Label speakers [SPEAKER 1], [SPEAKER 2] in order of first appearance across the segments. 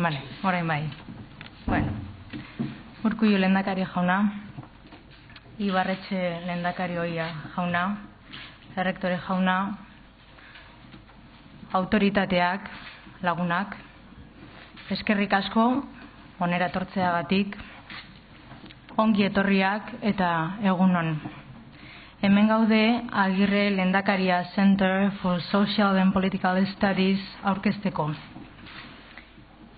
[SPEAKER 1] Vale, orain bai. Bueno, Urkullu lehendakari jauna, Ibarretxe lehendakari ohia jauna, errektore jauna, autoritateak, lagunak, eskerrik asko onera etortzeagatik, ongi etorriak eta egunon. Hemen gaude Agirre Lehendakaria Center for Social and Political Studies aurkezteko.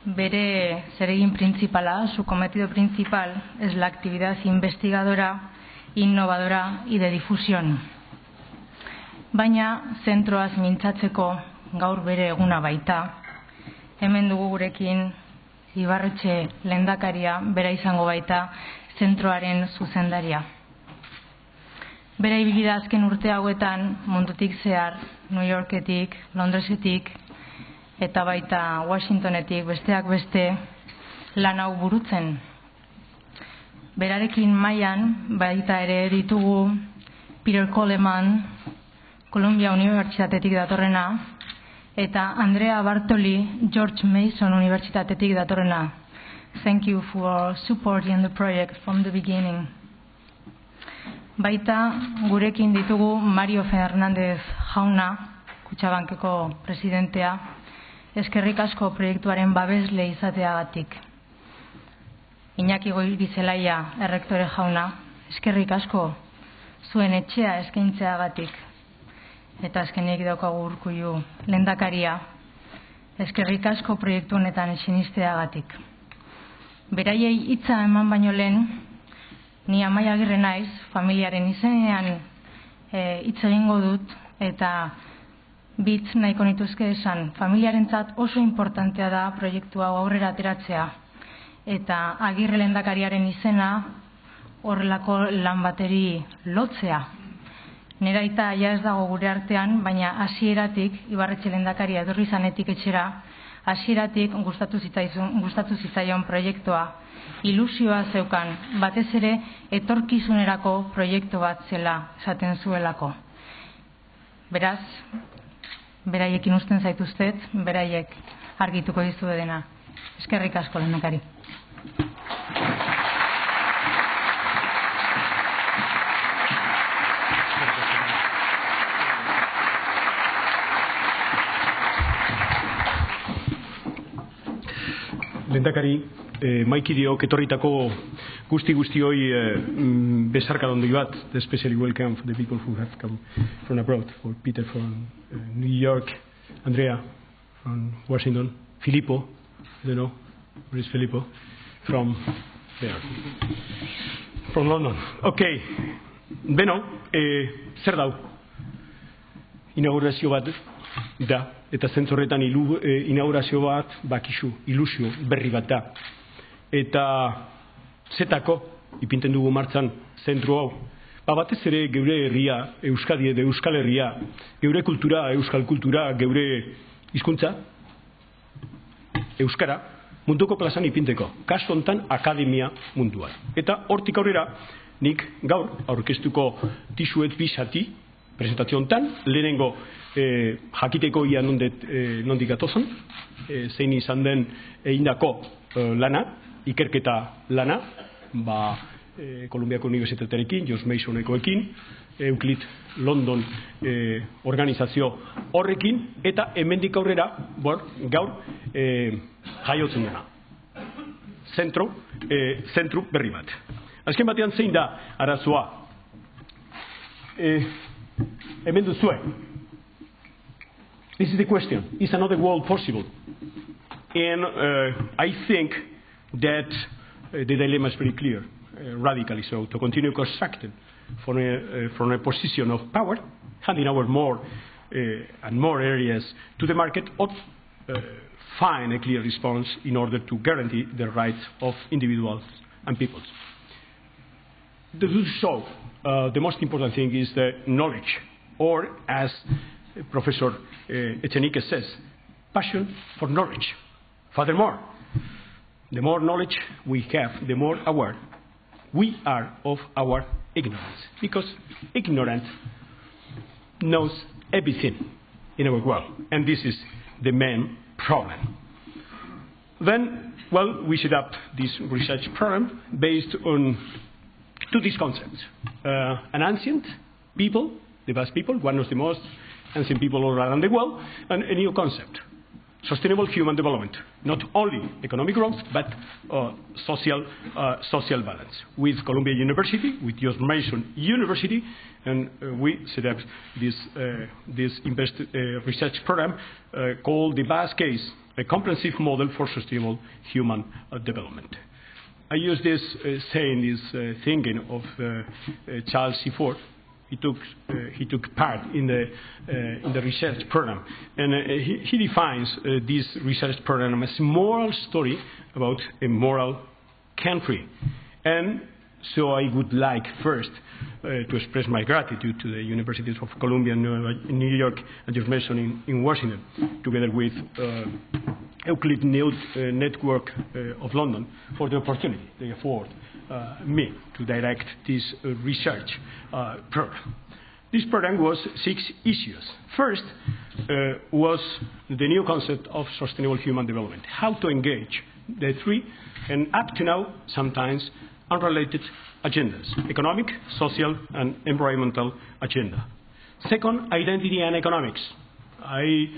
[SPEAKER 1] Bere zeregin principala, su cometido principal, es la actividad investigadora, innovadora y de difusión. Baina, zentroaz mintzatzeko gaur bere eguna baita. Hemen dugu gurekin Ibarretxe lehendakaria, bera izango baita, zentroaren zuzendaria. Bere ibilbidea azken urte hauetan mundutik zehar, New Yorketik, Londresetik, eta baita Washingtonetik besteak beste lan hau burutzen. Berarekin mailan baita ere ditugu Peter Coleman, Columbia Unibertsitatetik datorrena, eta Andrea Bartoli, George Mason Unibertsitatetik datorrena. Thank you for supporting the project from the beginning. Baita gurekin ditugu Mario Fernández jauna, Kutxabankeko presidentea, eskerrik asko proiektuaren babesle izateagatik. Iñaki Goirizelaia errektore jauna, eskerrik asko zuen etxea eskaintzeagatik. Eta azkenik daukagu Urkullu lehendakaria, eskerrik asko proiektu honetan sinisteagatik. Beraiei hitza eman baino lehen, ni Amaia Agirre naiz, familiaren izenean hitz egingo dut, eta bitz nahiko nituzke esan, familiarentzat oso importantea da proiektu hau aurrera ateratzea, eta Agirre lehendakariaren izena horrelako lan bateri lotzea. Nera aita ja ez dago gure artean, baina hasieratik Ibarretxe lehendakaria etorri zanetik etxera, hasieratik gustatu zitzaion proiektua, ilusioa zeukan, batez ere etorkizunerako proiektu bat zela esaten zuelako. Beraz, beraiekin usten zaituztet, beraiek argituko dizu dena. Eskerrik asko lehendakari.
[SPEAKER 2] Lehendakari, maikideok etorritako guzti-guztioi besarka dondoi bat, especially welcome for the people who have come from abroad, for Peter from New York, Andrea from Washington, Filippo, I don't know, where is Filippo? From there, from London. Okay, beno, zer dau? Inaugurazio bat da, eta zentzorretan inaugurazio bat bakizu, ilusio berri bat da. Eta zetako ipinten dugu martzan zentru hau. Batez ere geure herria, Euskadi edo Euskal Herria, geure kultura, euskal kultura, geure hizkuntza, euskara, munduko plazan ipinteko. Kasu hontan akademia munduan. Eta hortik aurrera, nik gaur aurkeztuko dizuet bi zati, presentazio hontan, lehenengo jakiteko ia nondik gatozan, zein izan den egindako lana, ikerketa lana, Kolumbiako Unibertsitatearekin, George Masonekoekin, Euclid London organizazio horrekin, eta hemendik aurrera, gaur jaiotzen dena. Zentru berri bat. Azken batean zein da arazoa? Hemen duzue. This is the question. Is another world possible? And I think that the dilemma is very clear, radically so, to continue constructing from a position of power, handing over more and more areas to the market, or find a clear response in order to guarantee the rights of individuals and peoples. To do so, the most important thing is the knowledge, or as Professor Echenique says, passion for knowledge. Furthermore, the more knowledge we have, the more aware we are of our ignorance. Because ignorance knows everything in our world. And this is the main problem. Then, well, we set up this research program based on two these concepts. An ancient people, the Basque people, one of the most ancient people all around the world, and a new concept, sustainable human development. Not only economic growth, but social balance. With Columbia University, with George Mason University, and we set up this research program called the Basque Case, a comprehensive model for sustainable human development. I use this saying, this thinking of Charles C. Ford. He took part in the research program, and he defines this research program as a moral story about a moral country. And so I would like first to express my gratitude to the Universities of Columbia in New York and George Mason in Washington, together with Euclid Network of London, for the opportunity they afford me to direct this research program. This program was 6 issues. First was the new concept of sustainable human development, how to engage the 3, and up to now, sometimes unrelated agendas: economic, social, and environmental agenda. Second, identity and economics. I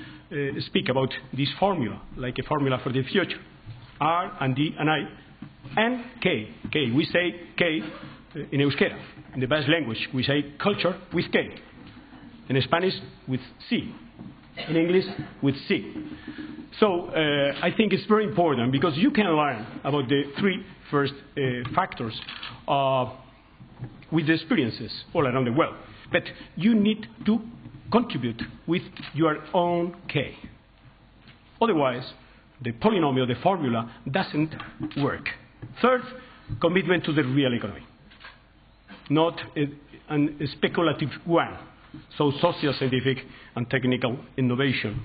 [SPEAKER 2] speak about this formula, like a formula for the future: R and D and I, and K. K. We say K in Euskera. In the Basque language, we say culture with K. In Spanish, with C. In English, with C. So I think it's very important, because you can learn about the 3 first factors with the experiences all around the world. But you need to contribute with your own K. Otherwise, the polynomial, the formula, doesn't work. Third, commitment to the real economy, not a speculative one. So social, scientific, and technical innovation.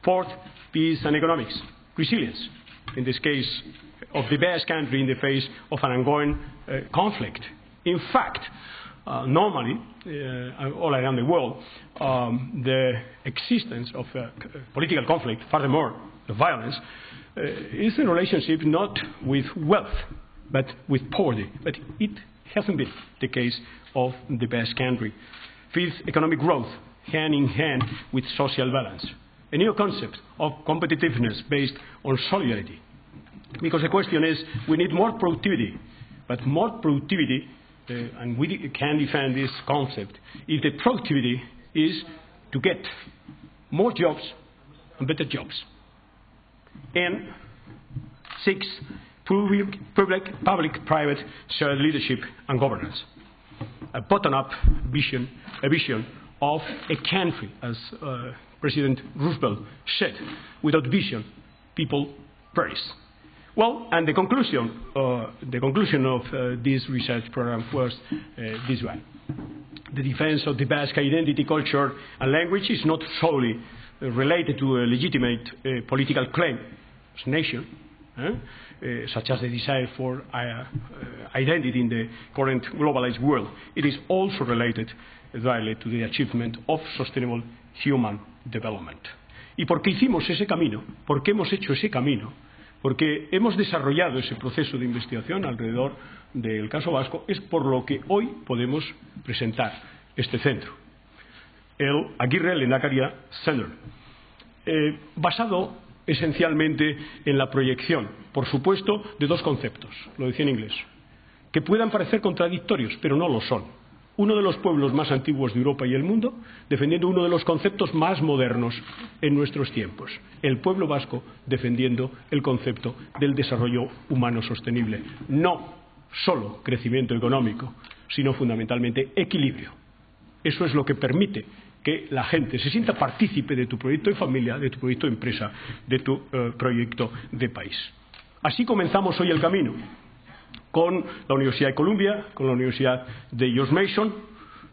[SPEAKER 2] Fourth, peace and economics, resilience. In this case of the Basque country in the face of an ongoing conflict. In fact, normally, all around the world, the existence of political conflict, furthermore, the violence, is in relationship not with wealth, but with poverty. But it hasn't been the case of the Basque country. Fifth, economic growth, hand in hand with social balance. A new concept of competitiveness based on solidarity. Because the question is, we need more productivity, but more productivity, and we can defend this concept, if the productivity is to get more jobs and better jobs. And 6, public-private shared leadership and governance. A bottom-up vision, a vision of a country, as President Roosevelt said: without vision, people perish. Well, and the conclusion of this research program was this one. The defense of the Basque identity, culture, and language is not solely related to a legitimate political claim as a nation, such as the desire for identity in the current globalized world. It is also related directly to the achievement of sustainable human development. ¿Y por qué hicimos ese camino? ¿Por qué hemos hecho ese camino? Porque hemos desarrollado ese proceso de investigación alrededor del caso vasco, es por lo que hoy podemos presentar este centro, el Agirre Lehendakaria Center, basado esencialmente en la proyección, por supuesto, de 2 conceptos, lo decía en inglés, que puedan parecer contradictorios, pero no lo son. Uno de los pueblos más antiguos de Europa y el mundo, defendiendo uno de los conceptos más modernos en nuestros tiempos. El pueblo vasco defendiendo el concepto del desarrollo humano sostenible. No solo crecimiento económico, sino fundamentalmente equilibrio. Eso es lo que permite que la gente se sienta partícipe de tu proyecto de familia, de tu proyecto de empresa, de tu proyecto de país. Así comenzamos hoy el camino, con la Universidad de Columbia, con la Universidad de George Mason,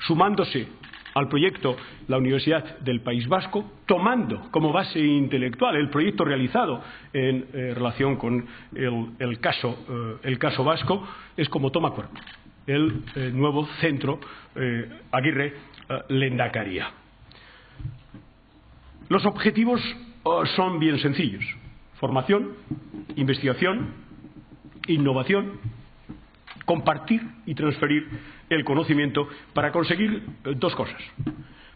[SPEAKER 2] sumándose al proyecto la Universidad del País Vasco, tomando como base intelectual el proyecto realizado en relación con el caso vasco, es como toma cuerpo el nuevo centro Agirre Lehendakaria. Los objetivos son bien sencillos: formación, investigación, innovación, compartir y transferir el conocimiento para conseguir dos cosas.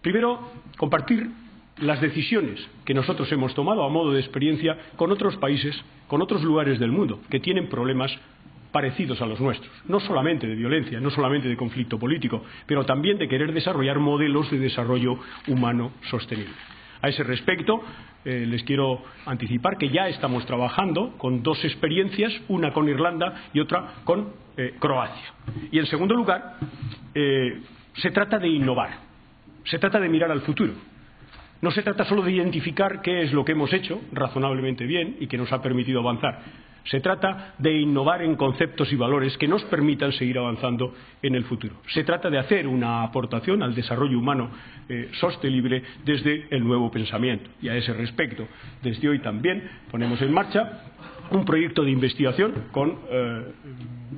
[SPEAKER 2] Primero, compartir las decisiones que nosotros hemos tomado a modo de experiencia con otros países, con otros lugares del mundo que tienen problemas parecidos a los nuestros, no solamente de violencia, no solamente de conflicto político, pero también de querer desarrollar modelos de desarrollo humano sostenible. A ese respecto, les quiero anticipar que ya estamos trabajando con dos experiencias, una con Irlanda y otra con Croacia. Y en segundo lugar, se trata de innovar, se trata de mirar al futuro. No se trata solo de identificar qué es lo que hemos hecho razonablemente bien y que nos ha permitido avanzar. Se trata de innovar en conceptos y valores que nos permitan seguir avanzando en el futuro. Se trata de hacer una aportación al desarrollo humano sostenible desde el nuevo pensamiento. Y a ese respecto, desde hoy también ponemos en marcha un proyecto de investigación con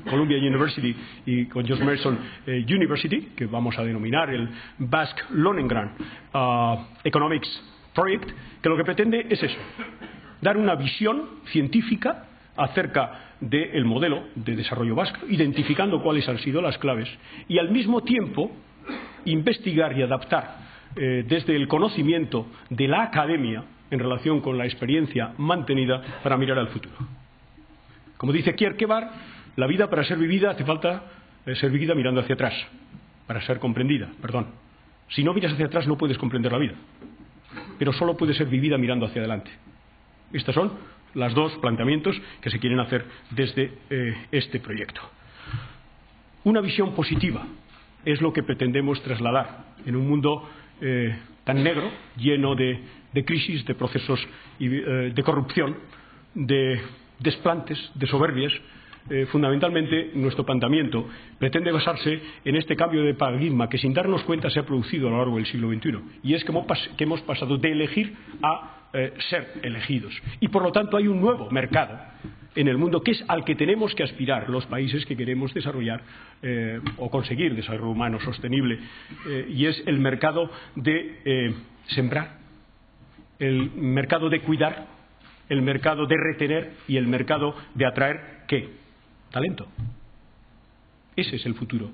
[SPEAKER 2] Columbia University y con George Mason University, que vamos a denominar el Basque Lonengran Economics Project, que lo que pretende es eso, dar una visión científica acerca del modelo de desarrollo vasco, identificando cuáles han sido las claves y al mismo tiempo investigar y adaptar desde el conocimiento de la academia en relación con la experiencia mantenida para mirar al futuro. Como dice Kierkegaard, la vida para ser vivida hace falta ser vivida mirando hacia atrás, para ser comprendida, perdón. Si no miras hacia atrás no puedes comprender la vida, pero solo puede ser vivida mirando hacia adelante. Estos son los dos planteamientos que se quieren hacer desde este proyecto. Una visión positiva es lo que pretendemos trasladar en un mundo tan negro, lleno de crisis, de procesos de corrupción, de desplantes, de soberbias. Fundamentalmente, nuestro planteamiento pretende basarse en este cambio de paradigma que sin darnos cuenta se ha producido a lo largo del siglo XXI. Y es que hemos pasado de elegir a ser elegidos. Y por lo tanto hay un nuevo mercado en el mundo que es al que tenemos que aspirar los países que queremos desarrollar o conseguir desarrollo humano sostenible, y es el mercado de sembrar, el mercado de cuidar, el mercado de retener y el mercado de atraer ¿qué? Talento. Ese es el futuro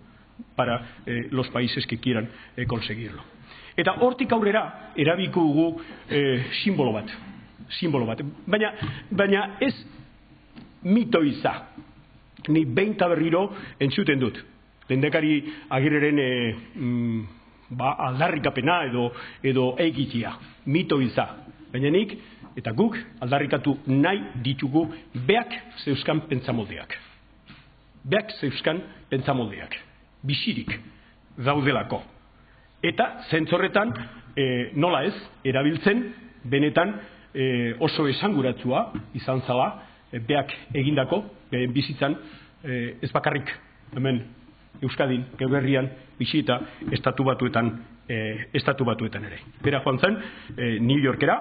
[SPEAKER 2] para los países que quieran conseguirlo. Eta hortik aurrera erabiko dugu simbolo bat. Baina ez mitoiza. Ni behin eta berriro entzuten dut. Lehendakari Agirreren aldarrikapena edo egitea. Mitoiza. Baina nik eta guk aldarrikatu nahi ditugu beak zeuzkan pentsamoldeak. Beak zeuzkan pentsamoldeak. Bizirik daudelako. Eta zentzorretan nola ez, erabiltzen benetan oso esanguratsua izan zala beak egindako bizitzan ez bakarrik hemen Euskadin, Geberrian, bizita estatu batuetan ere. Bera joan zen New Yorkera,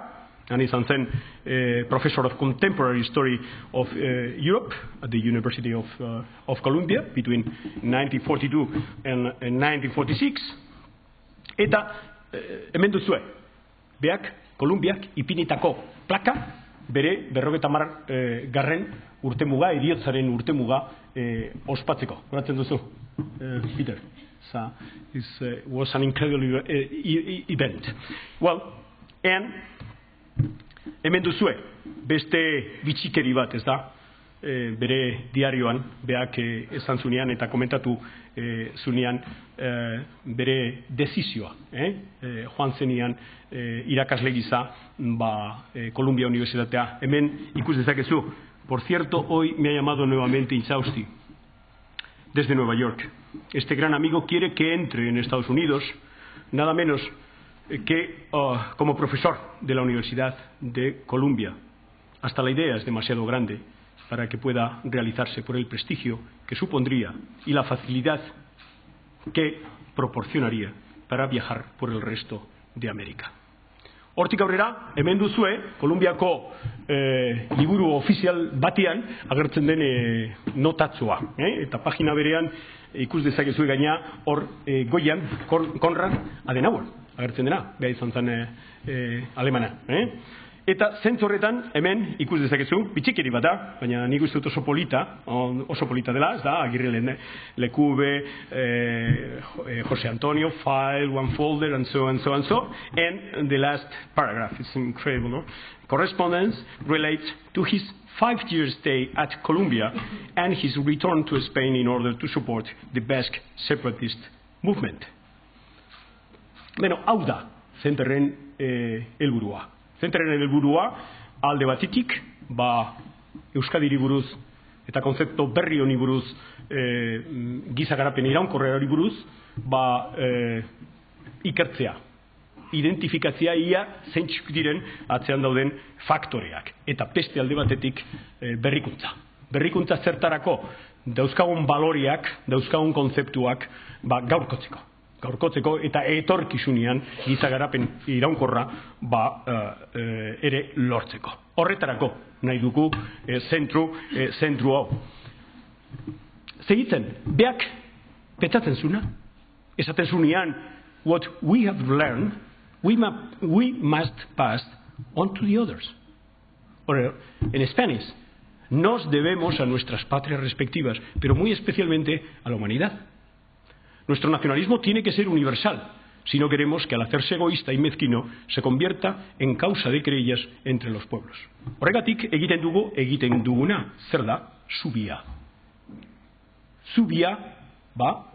[SPEAKER 2] han izan zen Professor of Contemporary History of Europe at the University of Columbia between 1942 and 1946. Eta hemen duzue, beak, Kolumbiak ipinitako plaka, bere 50. Garren urtemuga, heriotzaren urtemuga ospatzeko. Horatzen duzu, Peter? It was an incredible event. Well, and hemen duzue, beste bitxikeri bat, ez da? Bere diarioan, beak esan zunean eta komentatu zunean bere dezizioa. Joan zenian irakasle gisa Columbia Universitatea. Hemen ikus dezakezu. Por cierto, hoy me ha llamado nuevamente Inchausti, desde Nueva York. Este gran amigo quiere que entre en Estados Unidos, nada menos que como profesor de la Universidad de Columbia. Hasta la idea es demasiado grande para que pueda realizarse por el prestigio que supondría y la facilidad que proporcionaría para viajar por el resto de América. Hortik aurrera, hemen duzue, Kolumbiako liburu ofizial batean agertzen den notatzua. Eta pagina berean ikus dezakezue gaina hor goian Konrad Adenauer agertzen dena, beha izan zen alemana. Eta zentzu horretan, hemen, ikus dezakezu, bitxikeri bat da, baina nik uste dut oso polita dela, ez da, Agirre Lekube, Jose Antonio, file, one folder, and so, and so, and so, and the last paragraph, it's incredible, no? Correspondence relates to his 5-year stay at Colombia and his return to Spain in order to support the Basque separatist movement. Beno, hau da, zenterren helburua. Zenterren helburua, alde batetik, Euskadiri buruz eta konzeptu berri honi buruz, giza garapen iraunkorrari buruz, ikertzea, identifikatzea ia zeintzuk diren atzean dauden faktoreak. Eta beste alde batetik berrikuntza. Berrikuntza zertarako dauzkagun baloriak, dauzkagun konzeptuak gaurkotzeko eta etorkizunean giza garapen iraunkorra ere lortzeko. Horretarako nahi dugu zentru hau. Segitzen, beak petzatzen zuna, esaten zunean, what we have learned, we must pass on to the others. En Spanish, nos debemos a nuestras patrias respectivas, pero muy especialmente a la humanidad. Nuestro nacionalismo tiene que ser universal, si no queremos que al hacerse egoísta y mezquino se convierta en causa de querellas entre los pueblos. Horregatik egiten duguna, zer da? Zubia. Zubia,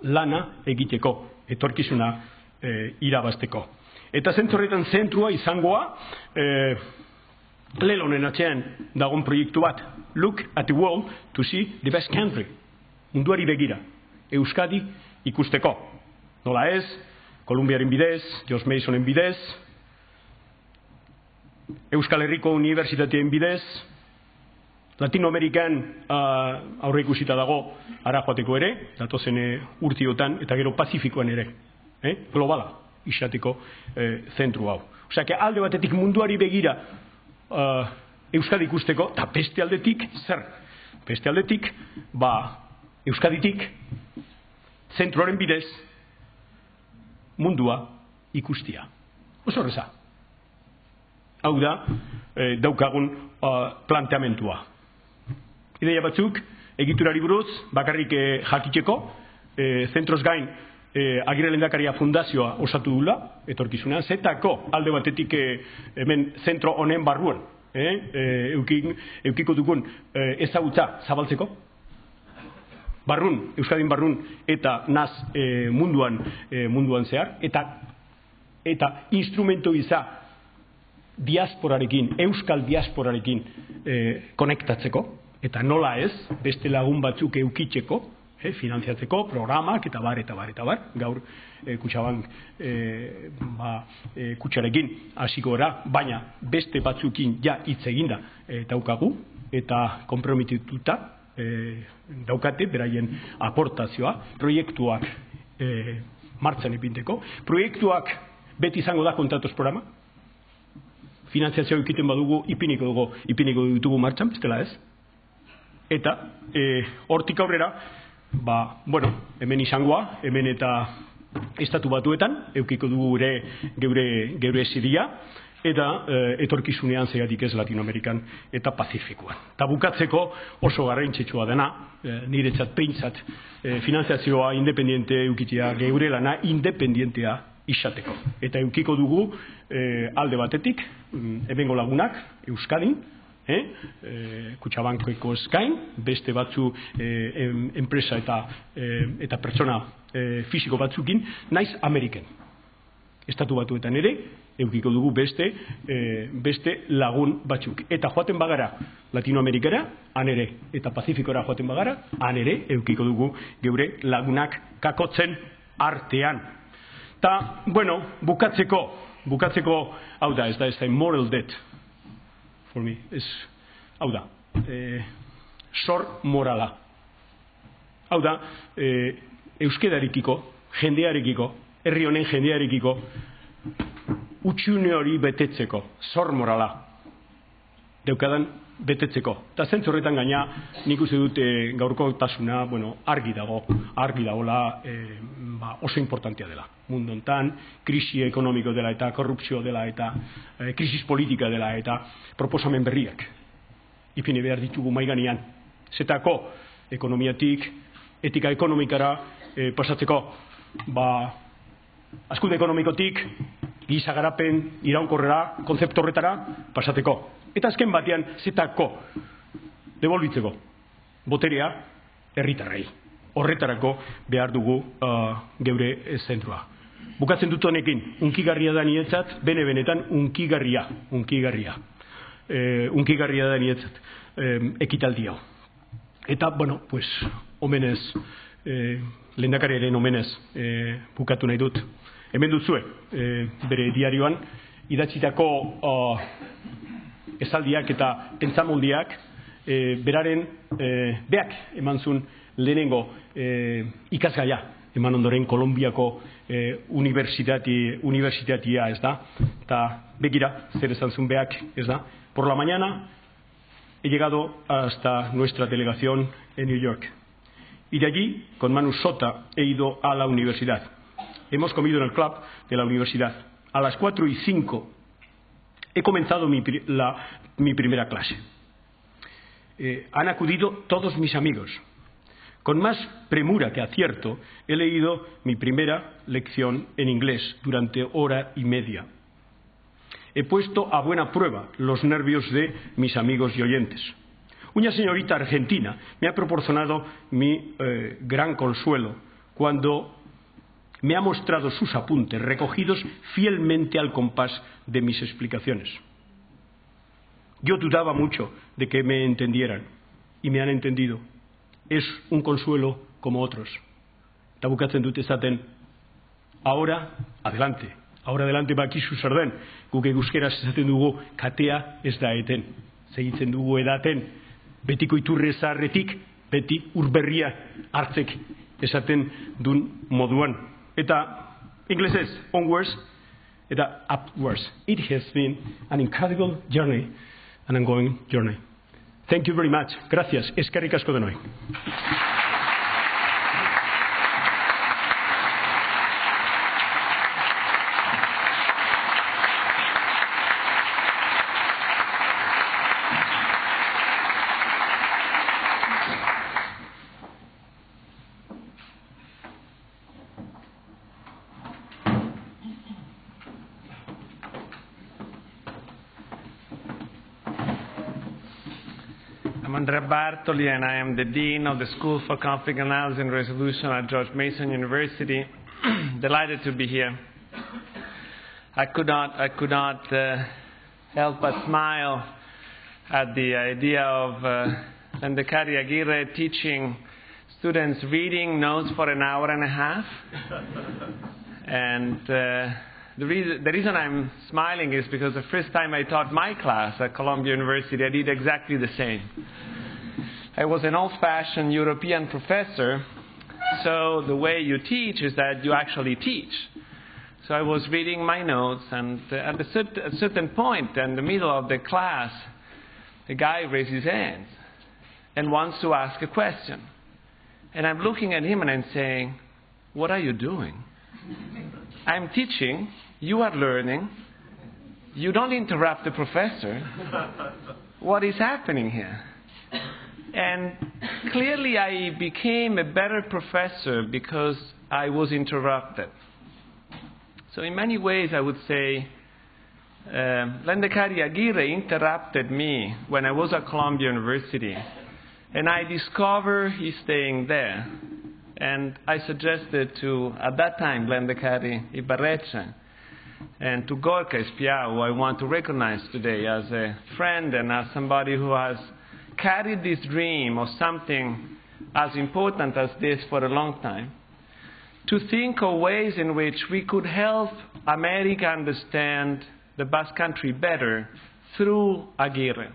[SPEAKER 2] lana egiteko, etorkizuna irabazteko. Eta zentzorretan zentrua izangoa, Lelonen atzean dagoen proiektu bat, Look at the world to see the best country. Munduari begira, Euskadi ikusteko. Nola ez, Kolumbiaren bidez, George Masonen bidez, Euskal Herriko Unibertsitateen bidez, Latinoamerikan aurre ikusita dago ara joateko ere, datozen urtiotan, eta gero Pazifikoan ere. Globala izateko zentru hau. Osea, alde batetik munduari begira Euskadi ikusteko, eta beste aldetik, zer? Beste aldetik, Euskaditik, zentruaren bidez, mundua ikustia. Oso horreza. Hau da, daukagun planteamentua. Ideia batzuk, egiturari buruz, bakarrik jakiteko, zentroz gain, Agirre Lehendakaria Fundazioa osatu dula, etorkizunean, zetako alde batetik hemen zentro honen barruan, eukiko dugun ezagutza zabaltzeko, barrun, Euskadin barrun eta naz munduan zehar, eta instrumento gisa diasporarekin, euskal diasporarekin konektatzeko, eta nola ez, beste lagun batzuk eukitzeko, finanziatzeko, programak, eta bar. Gaur, Kutxabank kutxarekin hasiko gara, baina beste batzukin hitz eginda daukagu, eta konprometituta daukate beraien aportazioa, proiektuak martxan ipinteko. Proiektuak beti izango da kontratos programa, finanziazioa egiten badugu, ipiniko ditugu martxan, bestela ez. Eta hortik aurrera, hemen izangoa, hemen eta estatu batuetan, eukiko dugu geure ziria, eta etorkizunean zegatik ez Latinoamerikan eta Pazifikoan. Eta bukatzeko oso garrantzitsua dena, niretzat peintzat, finanziazioa independiente eukitea, geure lana independientea izateko. Eta eukiko dugu alde batetik, hemengo lagunak, Euskadin, Kutxabankeko eskain, beste batzu enpresa eta pertsona fisiko batzukin, naiz Ameriken. Estatu batuetan ere, eukiko dugu beste lagun batzuk. Eta joaten bagara Latinoamerikara, han ere, eta Pazifikora joaten bagara, han ere, eukiko dugu geure lagunak kakotzen artean. Ta, bukatzeko, hau da, ez da moral debt. For me, hau da, sor morala. Hau da, euskedarekiko, jendearekiko, herri honen jendearekiko, utxune hori betetzeko, sor morala. Daukadan betetzeko. Eta zentzu horretan gaina, nik uste dut gaurko tasuna, argi dagoela oso importantea dela. Mundu hontan, krisi ekonomiko dela eta korrupzio dela eta krisis politika dela eta proposamen berriak. Ipini behar ditugu maiganean. Zetako ekonomiatik, etika ekonomikara pasatzeko, hazkunde ekonomikotik, giza garapen iraunkorrera, konzeptu horretara pasateko. Eta azken batean zetako devolbitzeko boterea herritarrei. Horretarako behar dugu geure zentrua. Bukatzen dut honekin, unkigarria da nietzat, benetan unkigarria da nietzat ekitaldi hau. Eta, omenez, lehendakariaren omenez bukatu nahi dut. Hemen duzue, bere diarioan, idatzitako esaldiak eta pentsamoldiak beak eman zuen lehenengo ikasgaia, eman ondoren Kolonbiako unibertsitatea, ez da? Eta begira, zer esan zuen beak, ez da? Por la mañana he llegado hasta nuestra delegación en New York. Y de allí, con Manu Sota, he ido a la universidad. Hemos comido en el club de la universidad. A las 4:05 he comenzado mi primera clase. Han acudido todos mis amigos. Con más premura que acierto, he leído mi primera lección en inglés durante 1:30. He puesto a buena prueba los nervios de mis amigos y oyentes. Una señorita argentina me ha proporcionado mi gran consuelo cuando me ha mostrado sus apuntes recogidos fielmente al compás de mis explicaciones. Yo dudaba mucho de que me entendieran y me han entendido. Es un consuelo como otros. Eta bukatzen dut esaten, ahora adelante bakizu zer den. Guk eguskeraz esaten dugu katea ez da eten. Segitzen dugu edaten, betiko iturri zaharretik, beti urberria hartzek esaten dun moduan. Eta inglesez, onwards eta upwards. It has been an incredible journey, an ongoing journey. Thank you very much. Gracias. Eskerrik asko denoi.
[SPEAKER 3] I'm Andrea Bartoli, and I am the Dean of the School for Conflict Analysis and Resolution at George Mason University. Delighted to be here. I could not help but smile at the idea of Lehendakari Aguirre teaching students reading notes for an hour and a half. And the reason I'm smiling is because the first time I taught my class at Columbia University, I did exactly the same. I was an old-fashioned European professor, so the way you teach is that you actually teach. So I was reading my notes, and at a certain point in the middle of the class, a guy raised his hand and wants to ask a question. And I'm looking at him and I'm saying, what are you doing? I'm teaching, you are learning, you don't interrupt the professor. What is happening here? And clearly I became a better professor because I was interrupted. So in many ways I would say Lehendakari Aguirre interrupted me when I was at Columbia University, and I discovered he's staying there. And I suggested to, at that time, Lehendakari Ibarretxe, and to Gorka Espiau, who I want to recognize today as a friend and as somebody who has carried this dream of something as important as this for a long time, to think of ways in which we could help America understand the Basque Country better through Aguirre.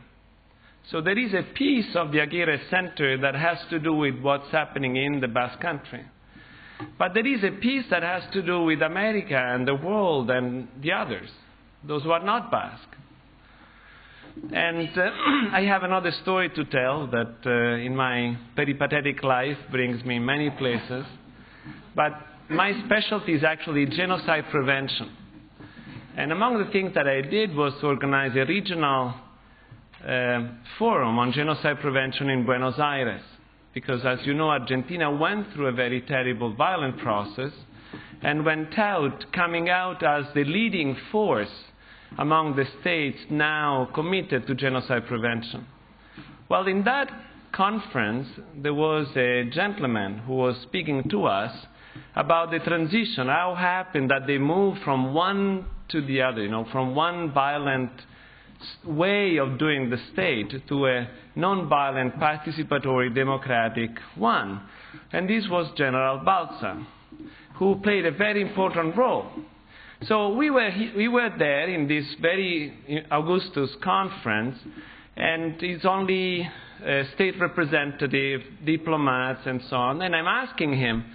[SPEAKER 3] So there is a piece of the Aguirre Center that has to do with what's happening in the Basque Country. But there is a piece that has to do with America and the world and the others, those who are not Basque. And I have another story to tell that in my peripatetic life brings me many places. But my specialty is actually genocide prevention. And among the things that I did was to organize a regional forum on genocide prevention in Buenos Aires. Because as you know, Argentina went through a very terrible violent process and went out, coming out as the leading force among the states now committed to genocide prevention. Well, in that conference, there was a gentleman who was speaking to us about the transition, how it happened that they moved from one to the other, from one violent way of doing the state to a non-violent, participatory, democratic one. And this was General Balsa, who played a very important role. So we were there in this very Augustus conference, and it's only state representative, diplomats, and so on. And I'm asking him,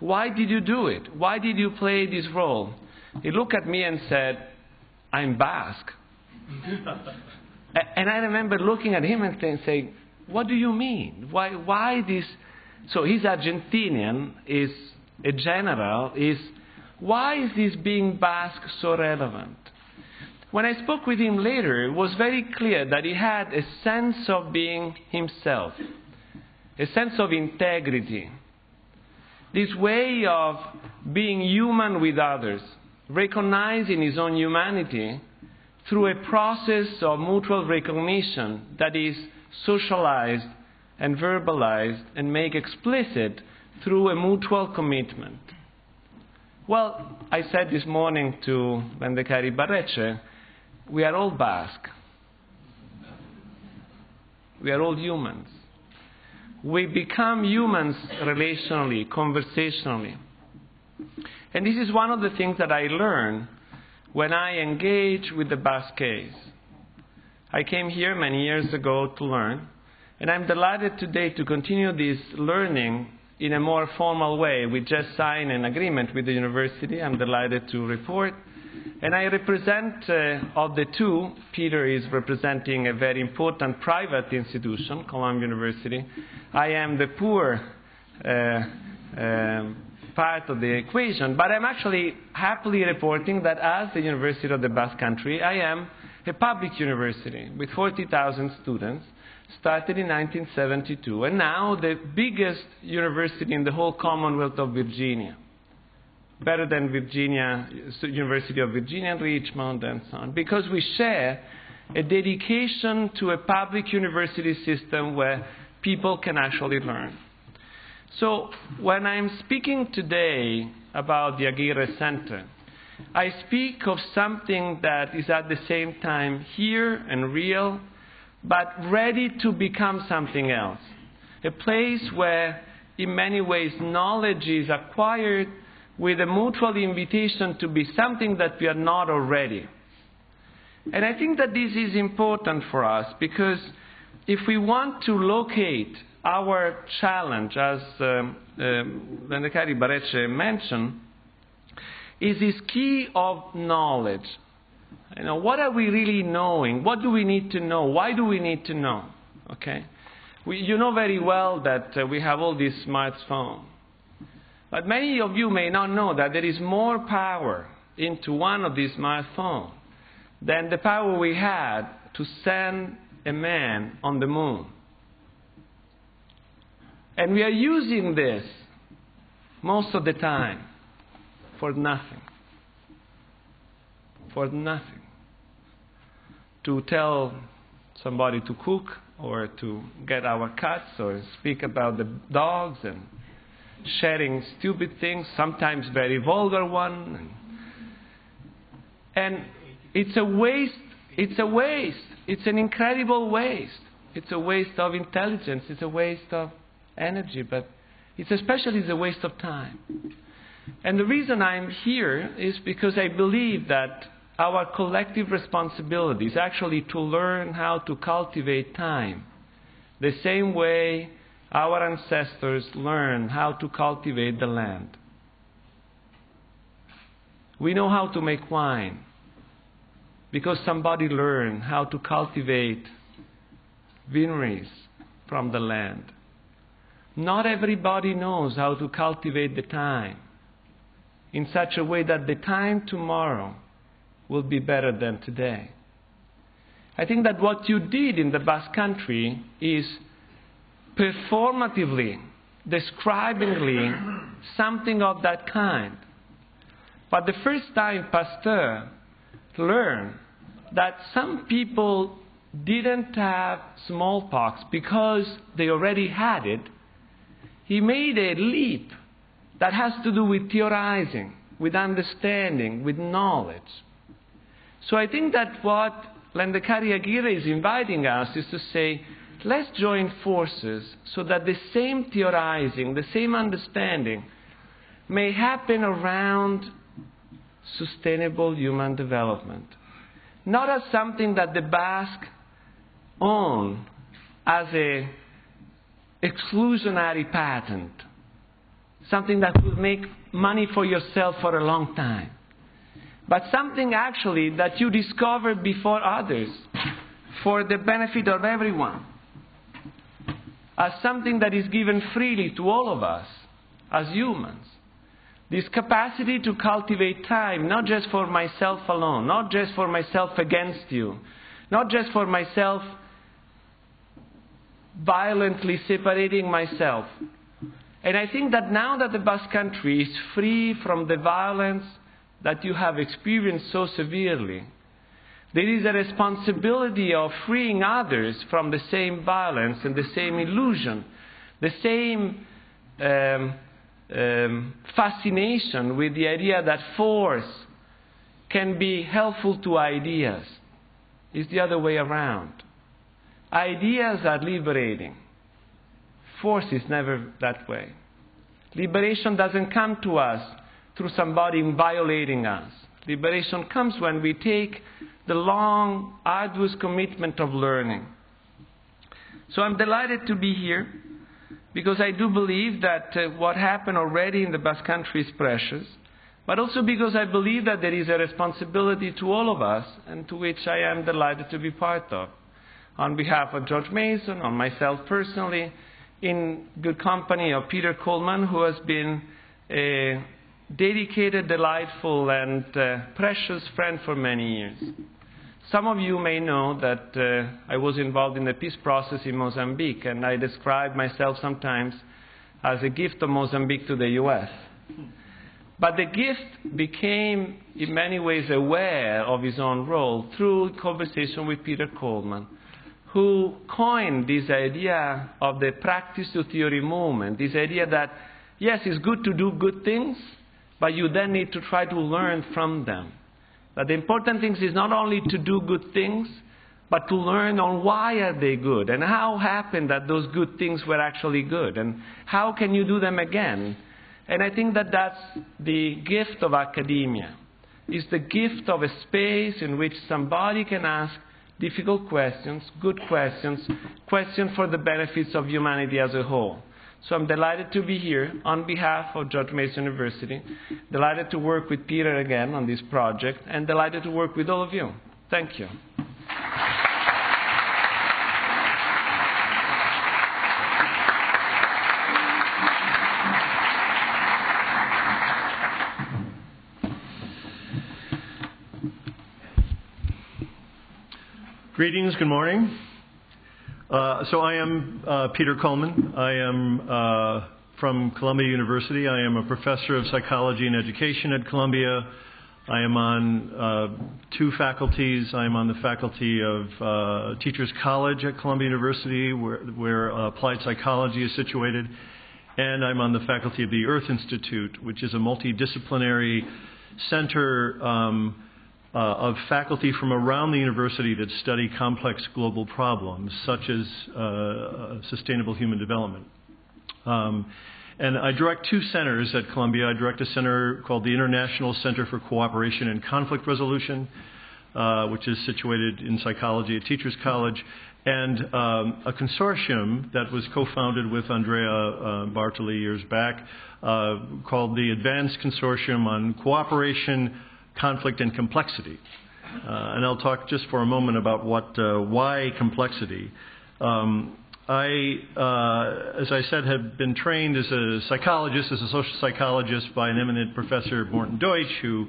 [SPEAKER 3] why did you do it? Why did you play this role? He looked at me and said, I'm Basque. And I remember looking at him and saying, what do you mean? Why this? So he's Argentinian, is a general, why is this being Basque so relevant? When I spoke with him later, it was very clear that he had a sense of being himself, a sense of integrity, this way of being human with others, recognizing his own humanity through a process of mutual recognition that is socialized and verbalized and made explicit through a mutual commitment. Well, I said this morning to Lehendakari Barretxe, we are all Basque. We are all humans. We become humans relationally, conversationally. And this is one of the things that I learned when I engage with the Basques. I came here many years ago to learn, and I'm delighted today to continue this learning in a more formal way. We just signed an agreement with the university, I'm delighted to report. And I represent, of the two, Peter is representing a very important private institution, Columbia University. I am the poor part of the equation, but I'm actually happily reporting that as the University of the Basque Country, I am a public university with 40,000 students, started in 1972, and now the biggest university in the whole Commonwealth of Virginia. Better than Virginia, University of Virginia and Richmond and so on, because we share a dedication to a public university system where people can actually learn. So when I'm speaking today about the Aguirre Center, I speak of something that is at the same time here and real, but ready to become something else. A place where, in many ways, knowledge is acquired with a mutual invitation to be something that we are not already. And I think that this is important for us, because if we want to locate our challenge, as Lehendakari Barretxe mentioned, is this key of knowledge. What are we really knowing? What do we need to know? Why do we need to know? Okay, you know very well that we have all these smartphones. But many of you may not know that there is more power into one of these smartphones than the power we had to send a man on the moon. And we are using this most of the time for nothing. For nothing. To tell somebody to cook, or to get our cats, or speak about the dogs, and sharing stupid things, sometimes very vulgar ones. And it's a waste. It's a waste. It's an incredible waste. It's a waste of intelligence. It's a waste of energy. But it's especially a waste of time. And the reason I'm here is because I believe that our collective responsibility is actually to learn how to cultivate time, the same way our ancestors learned how to cultivate the land. We know how to make wine. because somebody learned how to cultivate vineries from the land. Not everybody knows how to cultivate the time in such a way that the time tomorrow will be better than today. I think that what you did in the Basque Country is performatively, describingly, something of that kind. But the first time Pasteur learned that some people didn't have smallpox because they already had it, he made a leap that has to do with theorizing, with understanding, with knowledge. So I think that what Lendakari Aguirre is inviting us is to say, let's join forces so that the same theorizing, the same understanding may happen around sustainable human development. Not as something that the Basque own as a exclusionary patent, something that will make money for yourself for a long time, but something actually that you discover before others for the benefit of everyone, as something that is given freely to all of us as humans. This capacity to cultivate time, not just for myself alone, not just for myself against you, not just for myself violently separating myself. And I think that now that the Basque Country is free from the violence that you have experienced so severely, there is a responsibility of freeing others from the same violence and the same illusion, the same fascination with the idea that force can be helpful to ideas. It's the other way around. Ideas are liberating. Force is never that way. Liberation doesn't come to us through somebody violating us. Liberation comes when we take the long, arduous commitment of learning. So I'm delighted to be here because I do believe that what happened already in the Basque Country is precious, but also because I believe that there is a responsibility to all of us and to which I am delighted to be part of. On behalf of George Mason, on myself personally, in good company of Peter Coleman, who has been a dedicated, delightful, and precious friend for many years. Some of you may know that I was involved in the peace process in Mozambique, and I describe myself sometimes as a gift of Mozambique to the U.S. But the gift became, in many ways, aware of his own role through conversation with Peter Coleman, who coined this idea of the practice to theory movement, this idea that, yes, it's good to do good things, but you then need to try to learn from them. That the important thing is not only to do good things, but to learn on why are they good, and how happened that those good things were actually good, and how can you do them again. And I think that that's the gift of academia. It's the gift of a space in which somebody can ask difficult questions, good questions, questions for the benefits of humanity as a whole. So I'm delighted to be here on behalf of George Mason University, delighted to work with Peter again on this project, and delighted to work with all of you. Thank you.
[SPEAKER 4] Greetings, good morning. So I am Peter Coleman. I am from Columbia University. I am a professor of psychology and education at Columbia. I am on two faculties. I am on the faculty of Teachers College at Columbia University, where applied psychology is situated. And I'm on the faculty of the Earth Institute, which is a multidisciplinary center of faculty from around the university that study complex global problems, such as sustainable human development. And I direct two centers at Columbia. I direct a center called the International Center for Cooperation and Conflict Resolution, which is situated in psychology at Teachers College, and a consortium that was co-founded with Andrea Bartoli years back called the Advanced Consortium on Cooperation, Conflict, and Complexity. And I'll talk just for a moment about why complexity. As I said, have been trained as a psychologist, as a social psychologist by an eminent professor, Morton Deutsch, who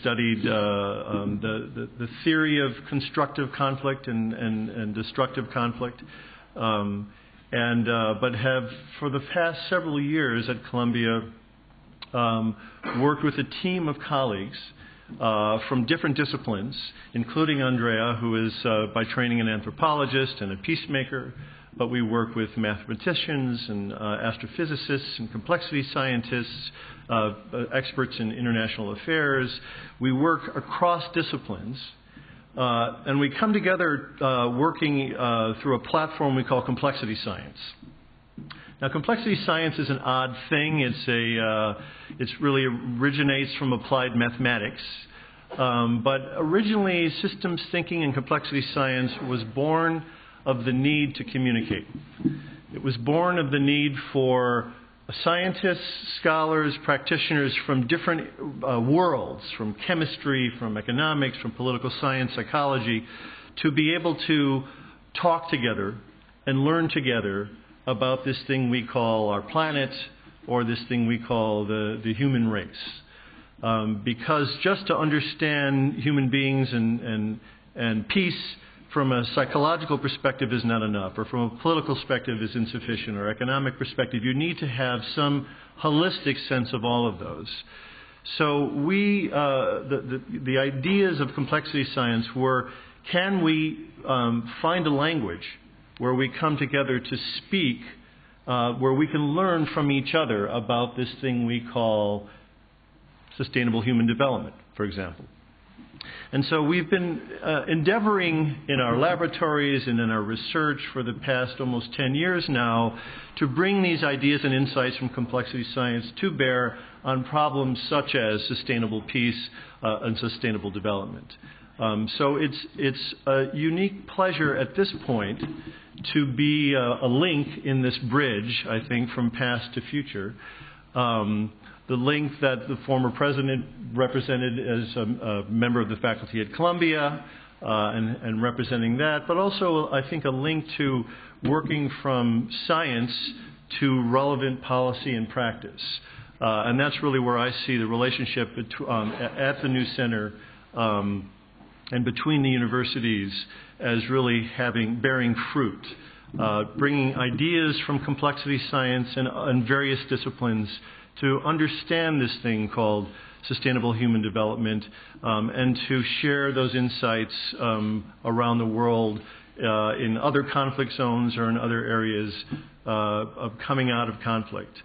[SPEAKER 4] studied the theory of constructive conflict and destructive conflict, but have for the past several years at Columbia worked with a team of colleagues from different disciplines, including Andrea, who is by training an anthropologist and a peacemaker, but we work with mathematicians and astrophysicists and complexity scientists, experts in international affairs. We work across disciplines, and we come together working through a platform we call complexity science. Now, complexity science is an odd thing. It really originates from applied mathematics. But originally, systems thinking and complexity science was born of the need to communicate. It was born of the need for scientists, scholars, practitioners from different worlds, from chemistry, from economics, from political science, psychology, to be able to talk together and learn together about this thing we call our planet, or this thing we call the human race. Because just to understand human beings and peace from a psychological perspective is not enough, or from a political perspective is insufficient, or economic perspective. You need to have some holistic sense of all of those. So the ideas of complexity science were, can we find a language where we come together to speak, where we can learn from each other about this thing we call sustainable human development, for example. And so we've been endeavoring in our laboratories and in our research for the past almost 10 years now to bring these ideas and insights from complexity science to bear on problems such as sustainable peace and sustainable development. So it's a unique pleasure at this point to be a link in this bridge, I think, from past to future. The link that the former president represented as a member of the faculty at Columbia and representing that, but also, I think, a link to working from science to relevant policy and practice. And that's really where I see the relationship at the New Center and between the universities as really bearing fruit, bringing ideas from complexity science and various disciplines to understand this thing called sustainable human development, and to share those insights around the world in other conflict zones or in other areas of coming out of conflict.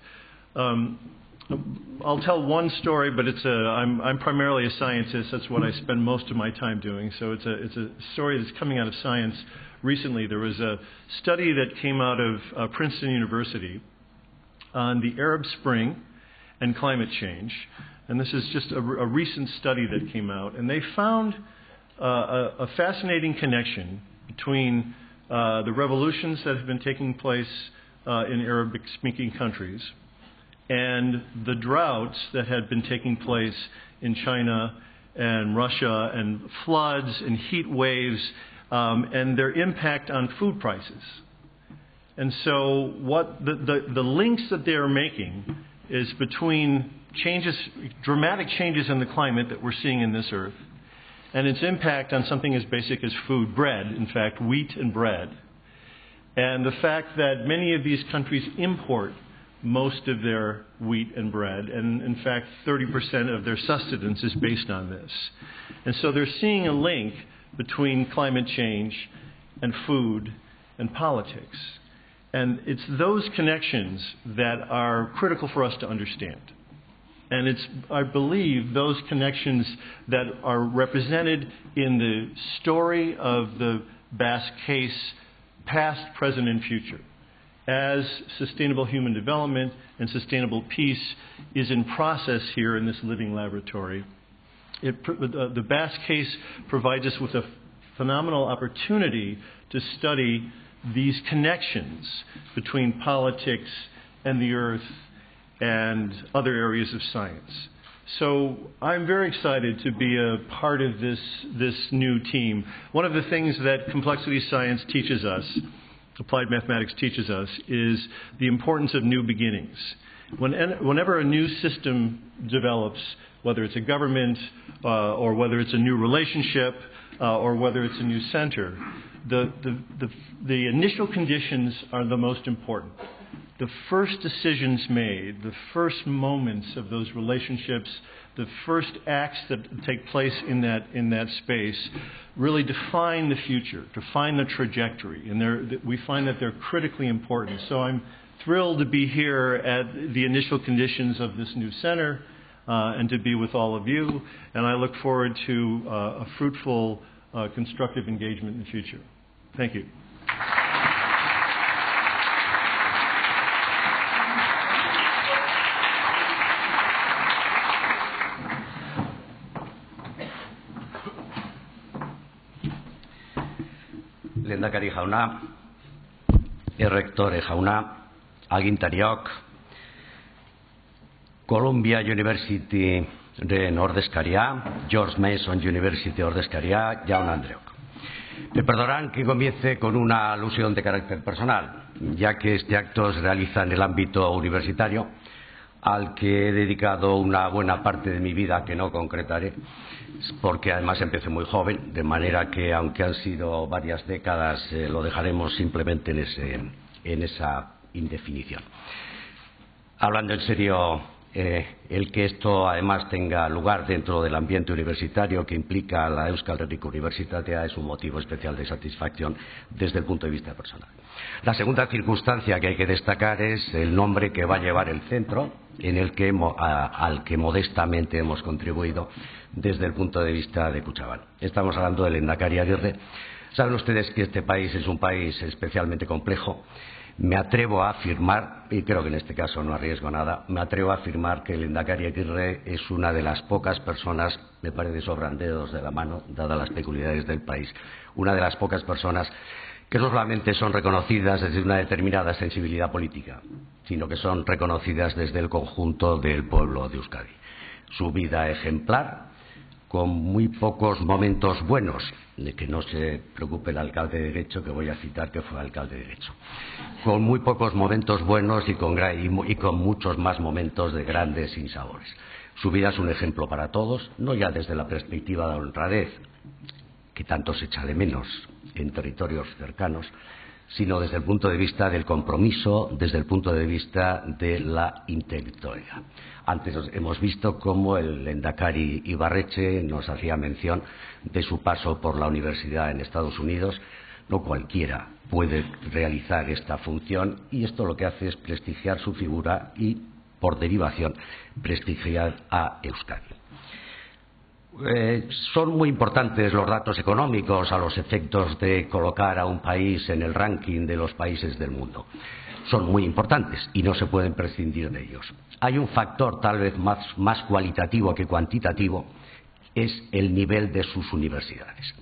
[SPEAKER 4] I'll tell one story, but I'm primarily a scientist. That's what I spend most of my time doing. So it's a story that's coming out of science. Recently, there was a study that came out of Princeton University on the Arab Spring and climate change. And this is just a recent study that came out. And they found a fascinating connection between the revolutions that have been taking place in Arabic-speaking countries and the droughts that had been taking place in China and Russia, and floods and heat waves, and their impact on food prices. And so what the links that they are making is between dramatic changes in the climate that we're seeing in this earth, and its impact on something as basic as food, bread, in fact, wheat and bread, and the fact that many of these countries import most of their wheat and bread, and in fact 30% of their sustenance is based on this. And so they're seeing a link between climate change and food and politics. And it's those connections that are critical for us to understand. And it's, I believe, those connections that are represented in the story of the Basque case, past, present, and future. As sustainable human development and sustainable peace is in process here in this living laboratory, the Basque case provides us with a phenomenal opportunity to study these connections between politics and the earth and other areas of science. So I'm very excited to be a part of this new team. One of the things that complexity science teaches us, applied mathematics teaches us, is the importance of new beginnings. Whenever a new system develops, whether it's a government or whether it's a new relationship or whether it's a new center, the initial conditions are the most important. The first decisions made, the first moments of those relationships, the first acts that take place in that space really define the future, define the trajectory, and we find that they're critically important. So I'm thrilled to be here at the initial conditions of this new center and to be with all of you, and I look forward to a fruitful, constructive engagement in the future. Thank you.
[SPEAKER 5] Lehendakari jauna, errektore jauna, agintariok, Columbia Universityren ordezkaria, George Mason University ordezkaria, jaun Andreok. Me perdonarán que comience con una alusión de carácter personal, ya que este acto se realiza en el ámbito universitario, al que he dedicado una buena parte de mi vida que no concretaré, porque además empecé muy joven, de manera que aunque han sido varias décadas, lo dejaremos simplemente en esa indefinición. Hablando en serio, el que esto además tenga lugar dentro del ambiente universitario que implica la Euskal Herriko Unibertsitatea es un motivo especial de satisfacción desde el punto de vista personal. La segunda circunstancia que hay que destacar es el nombre que va a llevar el centro, al que modestamente hemos contribuido desde el punto de vista de Kutxabank. Estamos hablando del Lehendakari Agirre. Saben ustedes que este país es un país especialmente complejo. Me atrevo a afirmar, y creo que en este caso no arriesgo nada, me atrevo a afirmar que el Lehendakari Agirre es una de las pocas personas, me parece sobran dedos de la mano, dadas las peculiaridades del país, una de las pocas personas que no solamente son reconocidas desde una determinada sensibilidad política, sino que son reconocidas desde el conjunto del pueblo de Euskadi. Su vida ejemplar, con muy pocos momentos buenos, de que no se preocupe el alcalde de Derecho, que voy a citar que fue alcalde de Derecho, con muy pocos momentos buenos y con muchos más momentos de grandes sinsabores. Su vida es un ejemplo para todos, no ya desde la perspectiva de la honradez, que tanto se echa de menos en territorios cercanos, sino desde el punto de vista del compromiso, desde el punto de vista de la intelectualidad. Antes hemos visto cómo el Lehendakari Ibarretxe nos hacía mención de su paso por la universidad en Estados Unidos. No cualquiera puede realizar esta función y esto lo que hace es prestigiar su figura y, por derivación, prestigiar a Euskadi. Son muy importantes los datos económicos a los efectos de colocar a un país en el ranking de los países del mundo. Son muy importantes y no se pueden prescindir de ellos. Hay un factor tal vez más cualitativo que cuantitativo, es el nivel de sus universidades.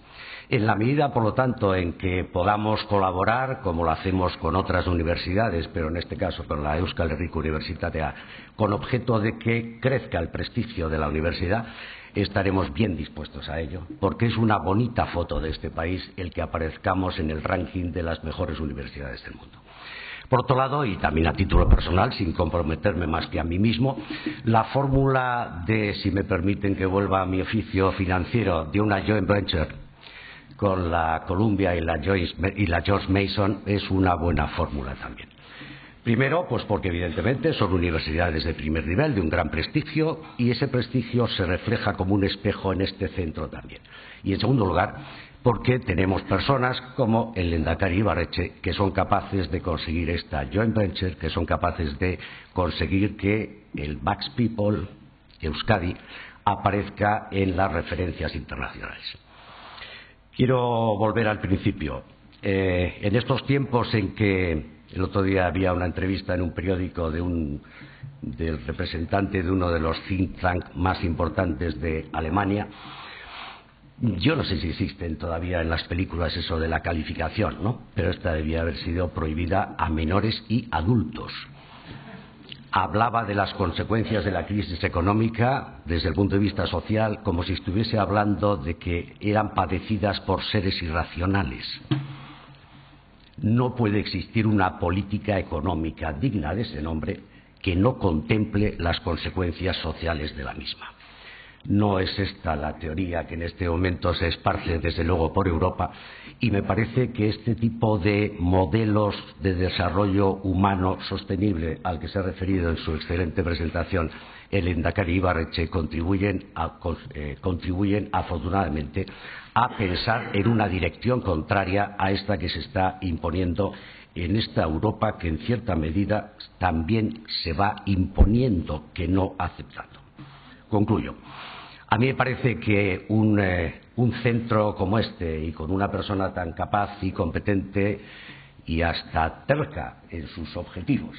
[SPEAKER 5] En la medida, por lo tanto, en que podamos colaborar, como lo hacemos con otras universidades, pero en este caso con la Euskal Herriko Unibertsitatea, con objeto de que crezca el prestigio de la universidad, estaremos bien dispuestos a ello, porque es una bonita foto de este país el que aparezcamos en el ranking de las mejores universidades del mundo. Por otro lado, y también a título personal, sin comprometerme más que a mí mismo, la fórmula de, si me permiten que vuelva a mi oficio financiero, de una joint venture con la Columbia y la George Mason es una buena fórmula también. Primero, pues porque evidentemente son universidades de primer nivel, de un gran prestigio, y ese prestigio se refleja como un espejo en este centro también. Y en segundo lugar, porque tenemos personas como el Lehendakari Ibarretxe que son capaces de conseguir esta joint venture, que son capaces de conseguir que el Max People, Euskadi, aparezca en las referencias internacionales. Quiero volver al principio. En estos tiempos en que el otro día había una entrevista en un periódico del representante de uno de los think tanks más importantes de Alemania. Yo no sé si existen todavía en las películas eso de la calificación, ¿no? Pero esta debía haber sido prohibida a menores y adultos. hablaba de las consecuencias de la crisis económica desde el punto de vista social como si estuviese hablando de que eran padecidas por seres irracionales. No puede existir una política económica digna de ese nombre que no contemple las consecuencias sociales de la misma. No es esta la teoría que en este momento se esparce desde luego por Europa, y me parece que este tipo de modelos de desarrollo humano sostenible al que se ha referido en su excelente presentación el Lehendakari Ibarretxe contribuyen afortunadamente a pensar en una dirección contraria a esta que se está imponiendo en esta Europa que en cierta medida también se va imponiendo, que no aceptando. Concluyo. A mí me parece que un centro como este y con una persona tan capaz y competente y hasta terca en sus objetivos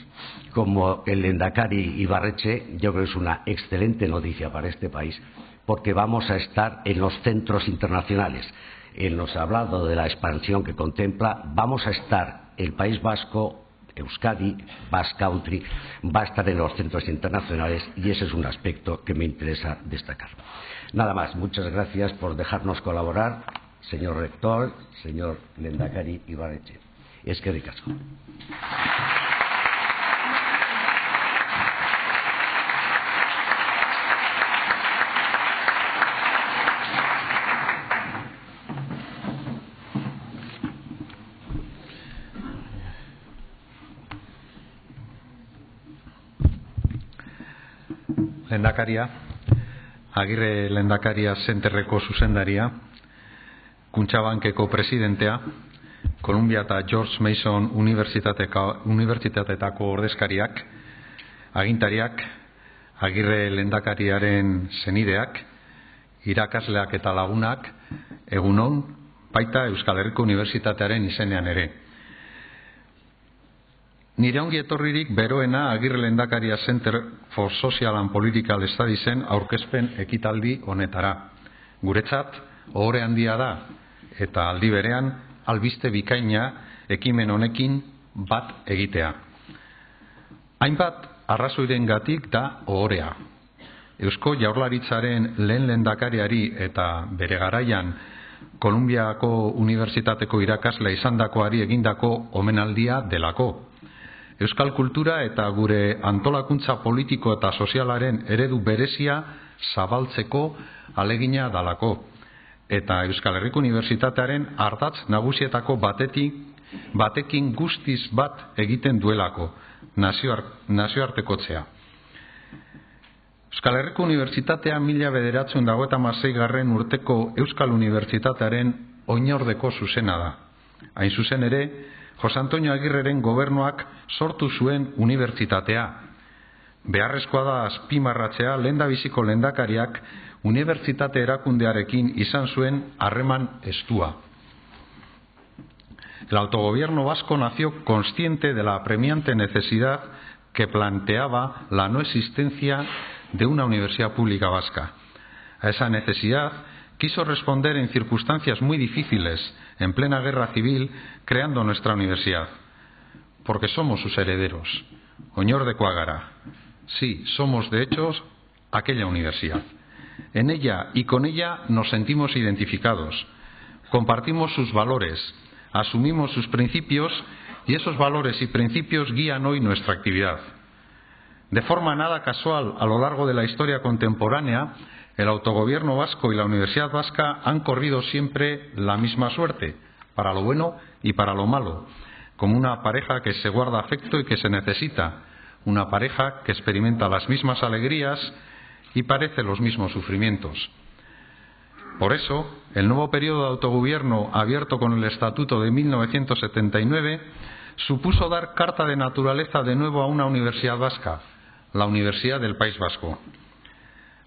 [SPEAKER 5] como el Lehendakari Ibarretxe, yo creo que es una excelente noticia para este país, porque vamos a estar en los centros internacionales. Él nos ha hablado de la expansión que contempla. Vamos a estar, el País Vasco, Euskadi, Basque Country, va a estar en los centros internacionales, y ese es un aspecto que me interesa destacar. Nada más, muchas gracias por dejarnos colaborar, señor rector, señor Lehendakari Ibarretxe. Eskerrik asko.
[SPEAKER 6] Lehendakaria, Agirre Lehendakaria Zenterreko zuzendaria, Kutxabankeko presidentea, Columbia eta George Mason unibertsitateetako ordezkariak, agintariak, Agirre Lehendakariaren senideak, irakasleak eta lagunak, egunon, baita Euskal Herriko Unibertsitatearen izenean ere. Nire ongi etorririk beroena Agirre Lehendakaria Center for Social and Political Studiesen aurkezpen ekitaldi honetara. Guretzat, ohore handia da, eta aldi berean, albiste bikaina ekimen honekin bat egitea. Hainbat arrazoirengatik da ohorea. Eusko Jaurlaritzaren lehen lehendakariari eta bere garaian Kolumbiako Unibertsitateko irakasle izandakoari egindako omenaldia delako. Euskal kultura eta gure antolakuntza politiko eta sozialaren eredu berezia zabaltzeko ahalegina dalako. Eta Euskal Herriko Unibertsitatearen ardatz nagusietako batekin guztiz bat egiten duelako, nazioartekotzea. Euskal Herriko Unibertsitatea 1996 urteko Euskal Unibertsitatearen oinordeko zuzena da. Hain zuzen ere, Jose Antonio Agirreren gobernuak sortu zuen unibertsitatea. Beharrezkoa da azpimarratzea lehendabiziko lehendakariak unibertsitate erakundearekin izan zuen harreman estua. El autogobierno vasco nació consciente de la apremiante necesidad que planteaba la no existencia de una universidad pública vasca. A esa necesidad quiso responder en circunstancias muy difíciles, en plena guerra civil, creando nuestra universidad. Porque somos sus herederos. Oñor de Cuágara. Sí, somos de hecho aquella universidad. En ella y con ella nos sentimos identificados. Compartimos sus valores, asumimos sus principios y esos valores y principios guían hoy nuestra actividad. De forma nada casual, a lo largo de la historia contemporánea, el autogobierno vasco y la Universidad Vasca han corrido siempre la misma suerte, para lo bueno y para lo malo, como una pareja que se guarda afecto y que se necesita, una pareja que experimenta las mismas alegrías y padece los mismos sufrimientos. Por eso, el nuevo periodo de autogobierno abierto con el Estatuto de 1979 supuso dar carta de naturaleza de nuevo a una universidad vasca, la Universidad del País Vasco.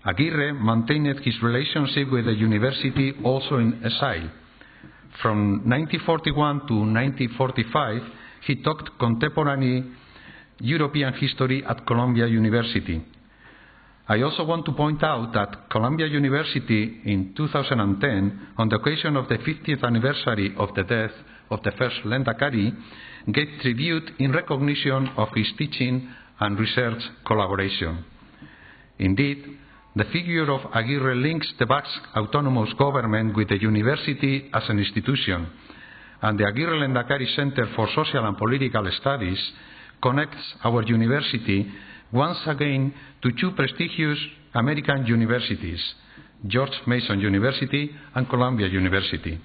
[SPEAKER 6] Agirre maintained his relationship with the university also in exile. From 1941 to 1945, he taught contemporary European history at Columbia University. I also want to point out that Columbia University in 2010, on the occasion of the 50th anniversary of the death of the first Lehendakari, gave tribute in recognition of his teaching and research collaboration. Indeed, the figure of Aguirre links the Basque autonomous government with the university as an institution, and the Aguirre Lehendakari Center for Social and Political Studies connects our university once again to two prestigious American universities, George Mason University and Columbia University.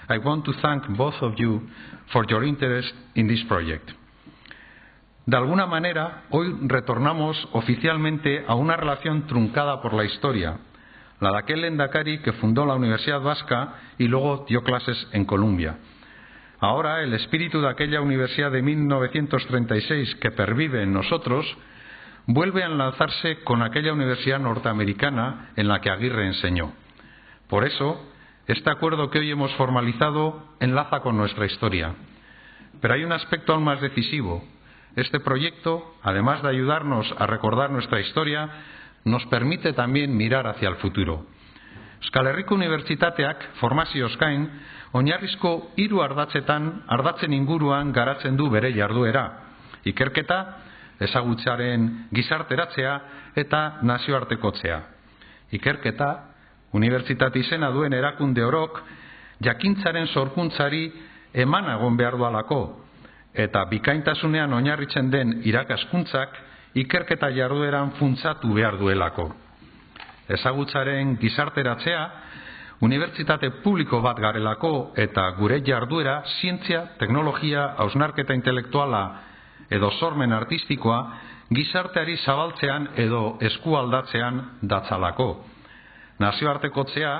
[SPEAKER 6] I want to thank both of you for your interest in this project. De alguna manera, hoy retornamos oficialmente a una relación truncada por la historia, la de aquel Lehendakari que fundó la Universidad Vasca y luego dio clases en Columbia. Ahora, el espíritu de aquella universidad de 1936 que pervive en nosotros vuelve a enlazarse con aquella universidad norteamericana en la que Aguirre enseñó. Por eso, este acuerdo que hoy hemos formalizado enlaza con nuestra historia. Pero hay un aspecto aún más decisivo. Este proyecto, además de ayudarnos a recordar nuestra historia, nos permite también mirar hacia el futuro. Euskal Herriko Unibertsitateak formazioz gain, oinarrizko 3 ardatzen inguruan garatzen du bere jarduera: ikerketa, ezagutzaren gizarteratzea eta nazioartekotzea. Ikerketa, unibertsitate izena duen erakunde orok jakintzaren sorkuntzari eman egon behar dualako, eta bikaintasunean oinarritzen den irakaskuntzak ikerketa jardueran funtsatu behar duelako. Ezagutzaren gizarteratzea, unibertsitate publiko bat garelako eta gure jarduera zientzia, teknologia, hausnarketa intelektuala edo sormen artistikoa gizarteari zabaltzean edo eskualdatzean datzalako. Nazioartekotzea,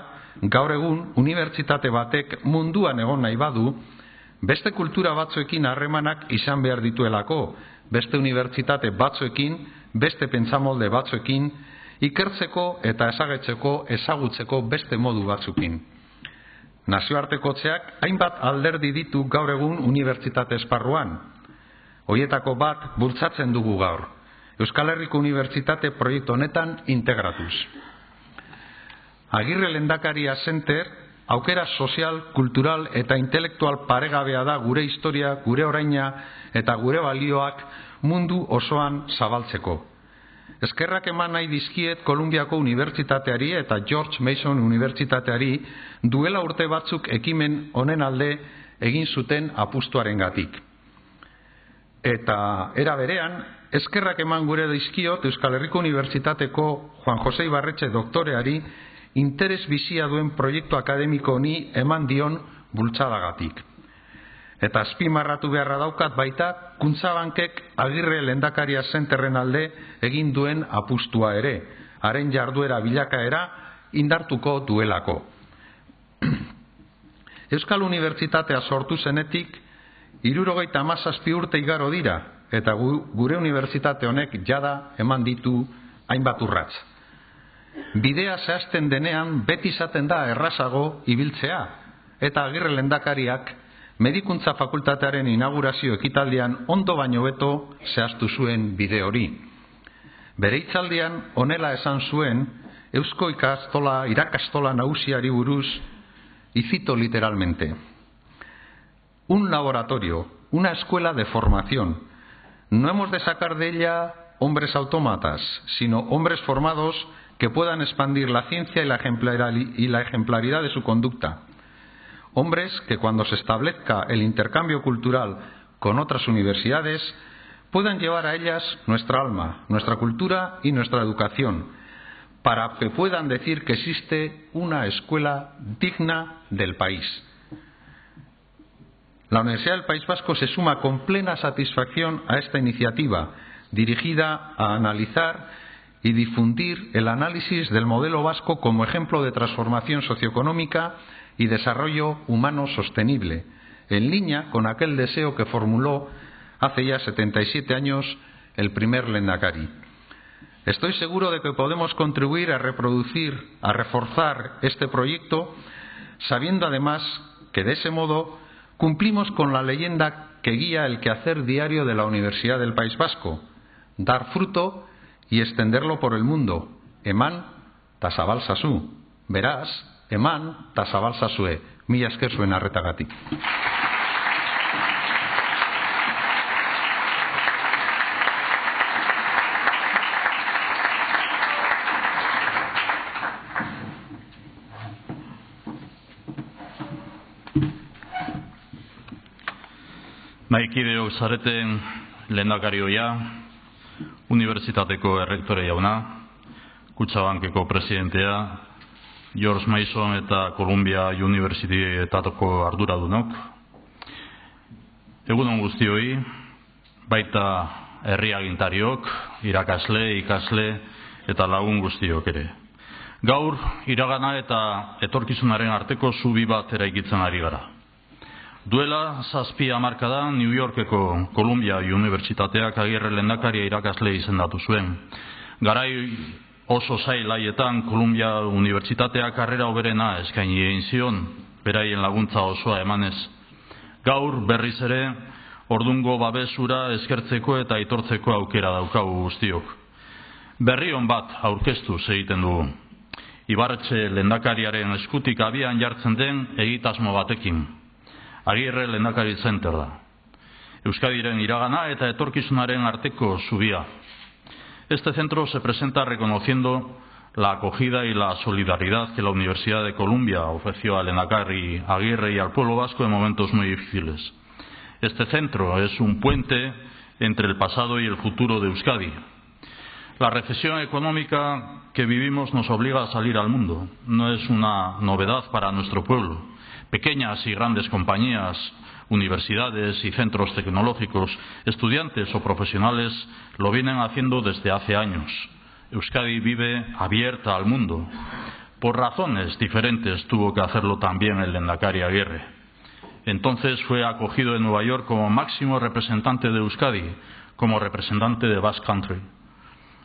[SPEAKER 6] gaur egun unibertsitate batek munduan egon nahi badu, beste kultura batzuekin harremanak izan behar dituelako, beste unibertsitate batzuekin, beste pentsamolde batzuekin, ikertzeko eta ezagutzeko beste modu batzuekin. Nazioartekotzeak hainbat alderdi ditu gaur egun unibertsitate esparruan. Hoietako bat bultzatzen dugu gaur, Euskal Herriko Unibertsitate proiektu honetan integratuz. Aguirre Lehendakaria Center aukera sozial, kultural eta intelektual paregabea da gure historia, gure oraina eta gure balioak mundu osoan zabaltzeko. Eskerrak eman nahi dizkiet Kolumbiako Unibertsitateari eta George Mason Unibertsitateari duela urte batzuk ekimen honen alde egin zuten apustuarengatik. Eta era berean, eskerrak eman gure dizkiot Euskal Herriko Unibertsitateko Juan Jose Ibarretxe doktoreari interes bizia duen proiektu akademiko honi eman dion bultzadagatik. Eta azpimarratu beharra daukat baita Kuntzabankek Agirre Lehendakaria Zenterren alde egin duen apustua ere, haren jarduera bilakaera indartuko duelako. Euskal Unibertsitatea sortu zenetik 77 urte igaro dira, eta gure unibertsitate honek jada eman ditu hainbat urrats. Bidea zehazten denean beti izaten da errazago ibiltzea, eta Agirre Lehendakariak Medikuntza Fakultatearen inaugurazio ekitaldian ondo baino beto zehaztu zuen bide hori. Bere hitzaldian honela esan zuen Eusko irakastola nagusiari buruz, y cito literalmente: un laboratorio, una escuela de formación. No hemos de sacar de ella hombres autómatas, sino hombres formados que puedan expandir la ciencia y la ejemplaridad de su conducta. Hombres que cuando se establezca el intercambio cultural con otras universidades puedan llevar a ellas nuestra alma, nuestra cultura y nuestra educación, para que puedan decir que existe una escuela digna del país. La Universidad del País Vasco se suma con plena satisfacción a esta iniciativa, dirigida a analizar y difundir el análisis del modelo vasco como ejemplo de transformación socioeconómica y desarrollo humano sostenible, en línea con aquel deseo que formuló hace ya 77 años el primer Lehendakari. Estoy seguro de que podemos contribuir a reforzar este proyecto, sabiendo además que de ese modo cumplimos con la leyenda que guía el quehacer diario de la Universidad del País Vasco: dar fruto y extenderlo por el mundo. Eman ta zabalzazu. Beraz, eman ta zabalzazue. Mila esker zuen arretagatik.
[SPEAKER 7] Mahaikideok zareten lehendakari ohia, unibertsitateko errektore jauna, Kutxabankeko presidentea, George Mason eta Columbia Universityetako arduradunok. Egunon guztioi, baita herri agintariok, irakasle, ikasle eta lagun guztiok ere. Gaur, iragana eta etorkizunaren arteko zubi bat eraikitzen ari gara. Duela 7 hamarkadan New Yorkeko Columbia Unibertsitateak Agirre lehendakaria irakasle izendatu zuen. Garai oso zail haietan Columbia Unibertsitateak karrera hoberena eskaini egin zion, beraien laguntza osoa emanez. Gaur berriz ere, ordungo babesura eskertzeko eta aitortzeko aukera daukagu guztiok. Berri on bat aurkeztu egiten dugu. Ibarretxe lehendakariaren eskutik abian jartzen den egitasmo batekin. Agirre Lehendakari Center da. Euskadiren iragana eta etorkizunaren arteko zubia. Este centro se presenta reconociendo la acogida y la solidaridad que la Universidad de Columbia ofreció al Lehendakari Agirre y al pueblo vasco en momentos muy difíciles. Este centro es un puente entre el pasado y el futuro de Euskadi. La recesión económica que vivimos nos obliga a salir al mundo. No es una novedad para nuestro pueblo. Pequeñas y grandes compañías, universidades y centros tecnológicos, estudiantes o profesionales lo vienen haciendo desde hace años. Euskadi vive abierta al mundo. Por razones diferentes tuvo que hacerlo también el Lehendakari Agirre. Entonces fue acogido en Nueva York como máximo representante de Euskadi, como representante de Basque Country.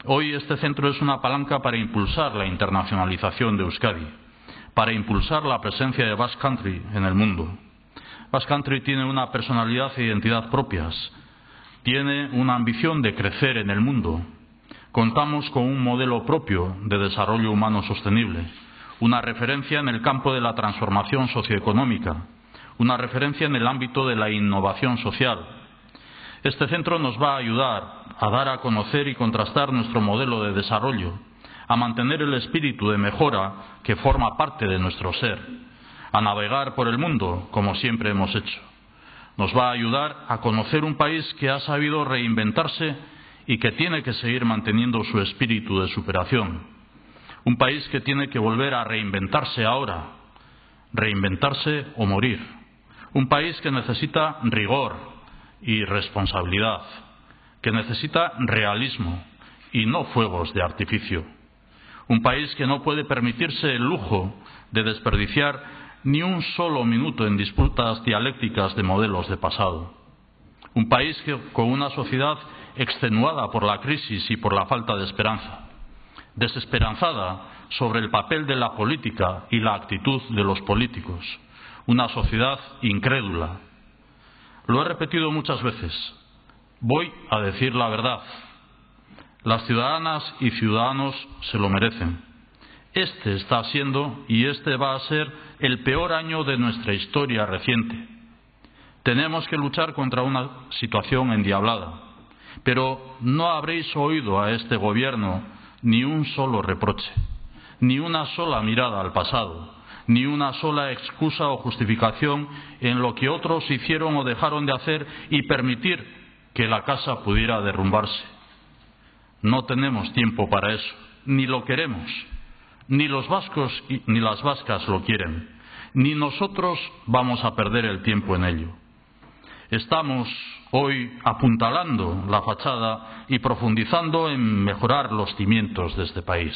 [SPEAKER 7] Hoy este centro es una palanca para impulsar la internacionalización de Euskadi, para impulsar la presencia de Basque Country en el mundo. Basque Country tiene una personalidad e identidad propias, tiene una ambición de crecer en el mundo. Contamos con un modelo propio de desarrollo humano sostenible, una referencia en el campo de la transformación socioeconómica, una referencia en el ámbito de la innovación social. Este centro nos va a ayudar a dar a conocer y contrastar nuestro modelo de desarrollo, a mantener el espíritu de mejora que forma parte de nuestro ser, a navegar por el mundo como siempre hemos hecho. Nos va a ayudar a conocer un país que ha sabido reinventarse y que tiene que seguir manteniendo su espíritu de superación. Un país que tiene que volver a reinventarse ahora, reinventarse o morir. Un país que necesita rigor y responsabilidad, que necesita realismo y no fuegos de artificio. Un país que no puede permitirse el lujo de desperdiciar ni un solo minuto en disputas dialécticas de modelos de pasado. Un país con una sociedad extenuada por la crisis y por la falta de esperanza, desesperanzada sobre el papel de la política y la actitud de los políticos. Una sociedad incrédula. Lo he repetido muchas veces. Voy a decir la verdad. Las ciudadanas y ciudadanos se lo merecen. Este está siendo y este va a ser el peor año de nuestra historia reciente. Tenemos que luchar contra una situación endiablada, pero no habréis oído a este gobierno ni un solo reproche, ni una sola mirada al pasado, ni una sola excusa o justificación en lo que otros hicieron o dejaron de hacer y permitir que la casa pudiera derrumbarse. No tenemos tiempo para eso, ni lo queremos, ni los vascos ni las vascas lo quieren, ni nosotros vamos a perder el tiempo en ello. Estamos hoy apuntalando la fachada y profundizando en mejorar los cimientos de este país.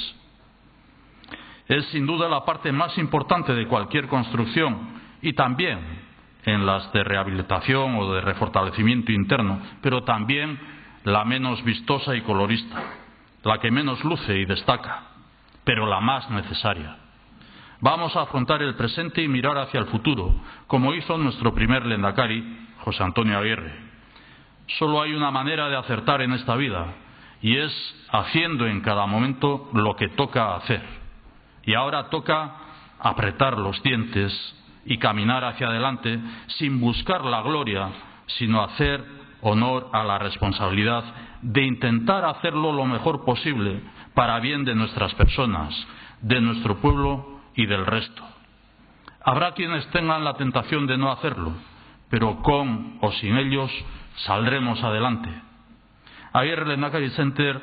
[SPEAKER 7] Es sin duda la parte más importante de cualquier construcción y también en las de rehabilitación o de refortalecimiento interno, pero también la menos vistosa y colorista, la que menos luce y destaca, pero la más necesaria. Vamos a afrontar el presente y mirar hacia el futuro, como hizo nuestro primer lehendakari, José Antonio Agirre. Solo hay una manera de acertar en esta vida, y es haciendo en cada momento lo que toca hacer. Y ahora toca apretar los dientes y caminar hacia adelante sin buscar la gloria, sino hacer honor a la responsabilidad de intentar hacerlo lo mejor posible para bien de nuestras personas, de nuestro pueblo y del resto. Habrá quienes tengan la tentación de no hacerlo, pero con o sin ellos saldremos adelante. Agirre Lehendakari Center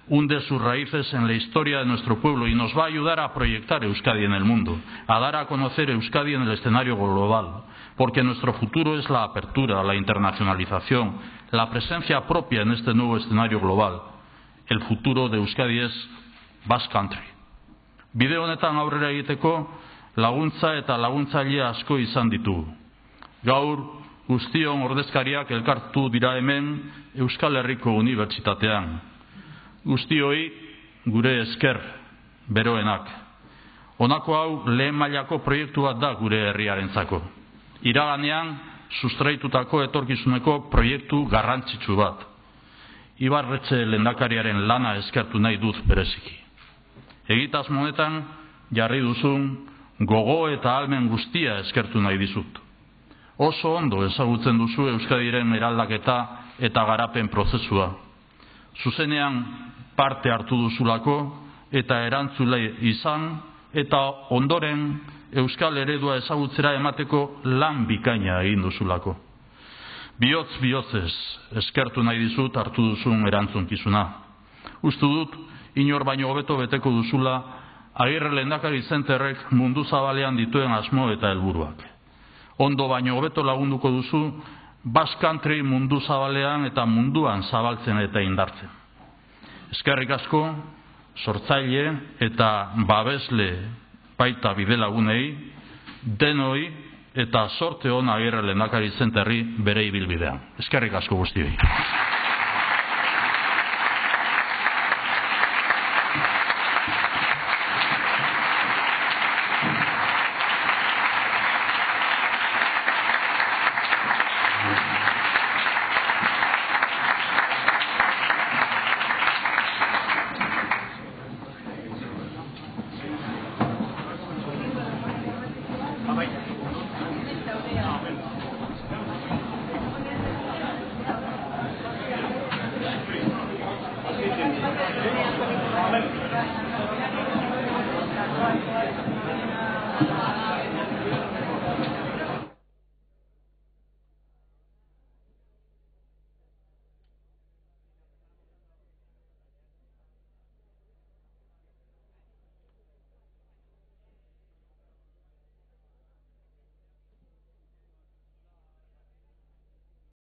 [SPEAKER 7] hunde sus raíces en la historia de nuestro pueblo y nos va a ayudar a proyectar Euskadi en el mundo, a dar a conocer Euskadi en el escenario global, porque nuestro futuro es la apertura, la internacionalización, la presencia propia en este nuevo escenario global. El futuro de Euskadi es Basque Country. Bide honetan aurrera egiteko laguntza eta laguntzaile asko izan ditugu. Gaur guztion ordezkariak elkartu dira hemen Euskal Herriko Unibertsitatean. Guztioi gure esker beroenak. Honako hau lehen mailako proiektu bat da gure herriarentzako. Iraganean sustraitutako etorkizuneko proiektu garrantzitsu bat. Ibarretxe lehendakariaren lana eskertu nahi dut bereziki. Egitasmo honetan jarri duzun gogo eta ahalmen guztia eskertu nahi dizut. Oso ondo ezagutzen duzu Euskadiren eraldaketa eta garapen prozesua. Zuzenean parte hartu duzulako eta erantzule izan eta ondoren Euskal eredua ezagutzera emateko lan bikaina egin duzulako. Bihotz-bihotzez eskertu nahi dizut hartu duzun erantzunkizuna. Uste dut, inor baino hobeto beteko duzula Agirre Lehendakari Zenterrek mundu zabalean dituen asmo eta helburuak. Ondo baino hobeto lagunduko duzu Basque Country mundu zabalean eta munduan zabaltzen eta indartzen. Eskerrik asko, sortzaile eta babesle baita bidelagunei, denoi eta sorte on Agirre Lehendakari Zenterri bere ibilbidean. Eskerrik asko guztioi.